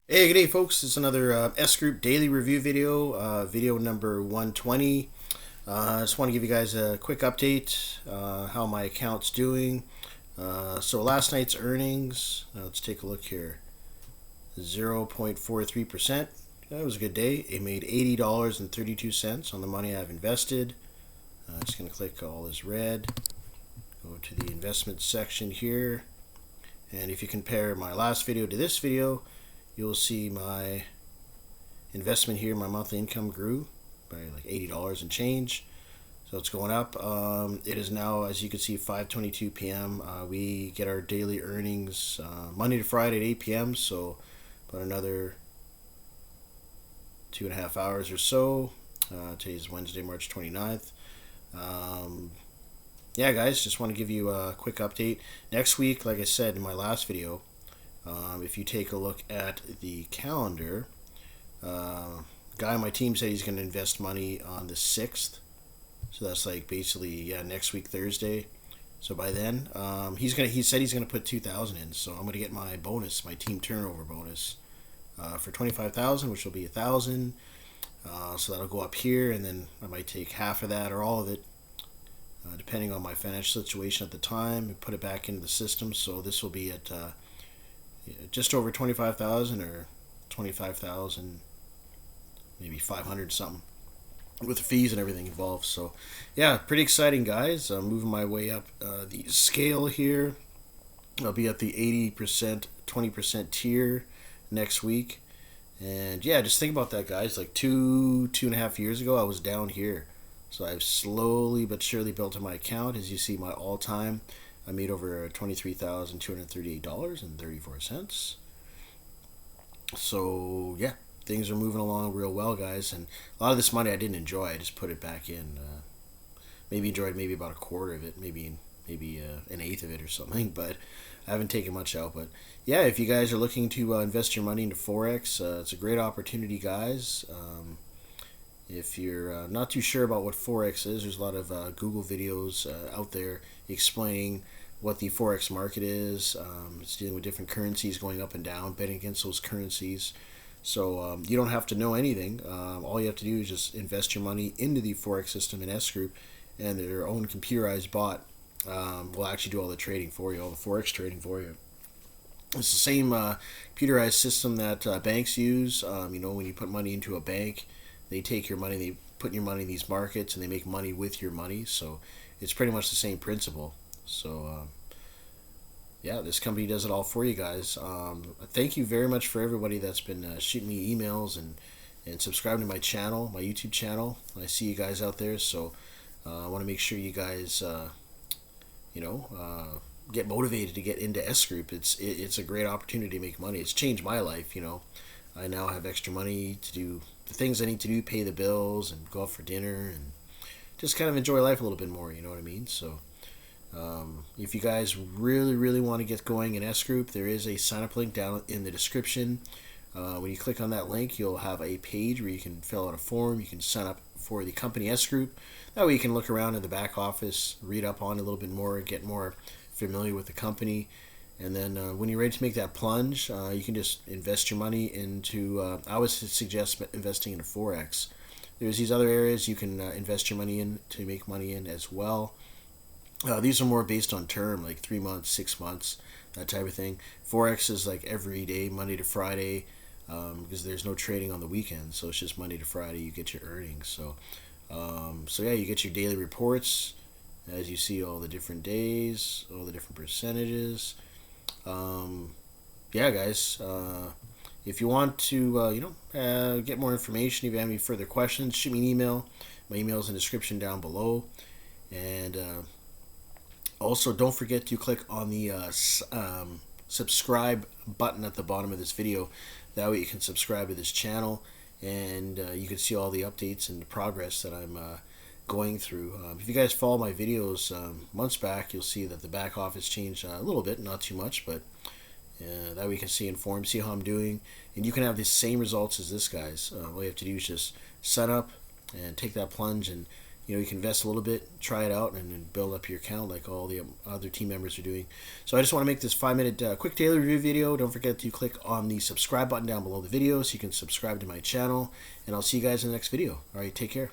Hey, good day, folks. It's another S Group daily review video, video number 120. I just want to give you guys a quick update how my account's doing. So last night's earnings, let's take a look here. 0.43%. That was a good day. It made $80.32 on the money I've invested. Just going to click all is red. Go to the investment section here. And if you compare my last video to this video, you'll see my investment here. My monthly income grew by like $80 and change, so it's going up. It is now, as you can see, 5:22 p.m. We get our daily earnings Monday to Friday at 8 p.m. So about another 2.5 hours or so. Today's Wednesday, March 29th. Yeah, guys, just want to give you a quick update. Next week, like I said in my last video, if you take a look at the calendar, guy on my team said he's going to invest money on the 6th. So that's like basically next week Thursday. So by then, he said he's gonna put 2,000 in. So I'm gonna get my bonus, my team turnover bonus, for 25,000, which will be 1,000. So that'll go up here, and then I might take half of that or all of it, depending on my financial situation at the time, and put it back into the system. So this will be at just over 25,000 or 25,000, maybe 500 something, with the fees and everything involved. So yeah, pretty exciting, guys. I'm moving my way up the scale here. I'll be at the 80%, 20% tier next week. And yeah, just think about that, guys. Like two and a half years ago, I was down here. So I've slowly but surely built up my account. As you see, my all-time, I made over $23,238.34. So yeah, things are moving along real well, guys. And a lot of this money I didn't enjoy. I just put it back in. Maybe enjoyed maybe about a quarter of it, maybe an eighth of it or something. But I haven't taken much out. But yeah, if you guys are looking to invest your money into Forex, it's a great opportunity, guys. If you're not too sure about what Forex is, there's a lot of Google videos out there explaining what the Forex market is. It's dealing with different currencies going up and down, betting against those currencies. So you don't have to know anything. All you have to do is just invest your money into the Forex system in S Group, and their own computerized bot will actually do all the trading for you, all the Forex trading for you. It's the same computerized system that banks use. When you put money into a bank, they take your money, they put your money in these markets, and they make money with your money. So it's pretty much the same principle. So yeah, this company does it all for you guys. Thank you very much for everybody that's been shooting me emails and subscribing to my channel, my YouTube channel. I see you guys out there, so I want to make sure you guys, get motivated to get into S Group. It's a great opportunity to make money. It's changed my life. I now have extra money to do the things I need to do, pay the bills, and go out for dinner, and just kind of enjoy life a little bit more. You know what I mean? So. If you guys really, really want to get going in S Group, there is a sign up link down in the description. When you click on that link, you'll have a page where you can fill out a form. You can sign up for the company S Group. That way you can look around in the back office, read up on it a little bit more, get more familiar with the company. And then when you're ready to make that plunge, you can just invest your money into, I would suggest investing into Forex. There's these other areas you can invest your money in to make money in as well. These are more based on term, like 3 months, 6 months, that type of thing. Forex is like every day, Monday to Friday, because there's no trading on the weekend. So it's just Monday to Friday you get your earnings. So yeah, you get your daily reports, as you see all the different days, all the different percentages. Yeah, guys. If you want to, get more information, if you have any further questions, shoot me an email. My email is in the description down below, and. Also, don't forget to click on the subscribe button at the bottom of this video. That way you can subscribe to this channel, and you can see all the updates and the progress that I'm going through. If you guys follow my videos months back, you'll see that the back office changed a little bit, not too much, but that way you can see informed, see how I'm doing, and you can have the same results as this, guys. All you have to do is just set up and take that plunge and you can invest a little bit, try it out, and then build up your account like all the other team members are doing. So I just want to make this 5-minute quick daily review video. Don't forget to click on the subscribe button down below the video so you can subscribe to my channel, and I'll see you guys in the next video. All right, take care.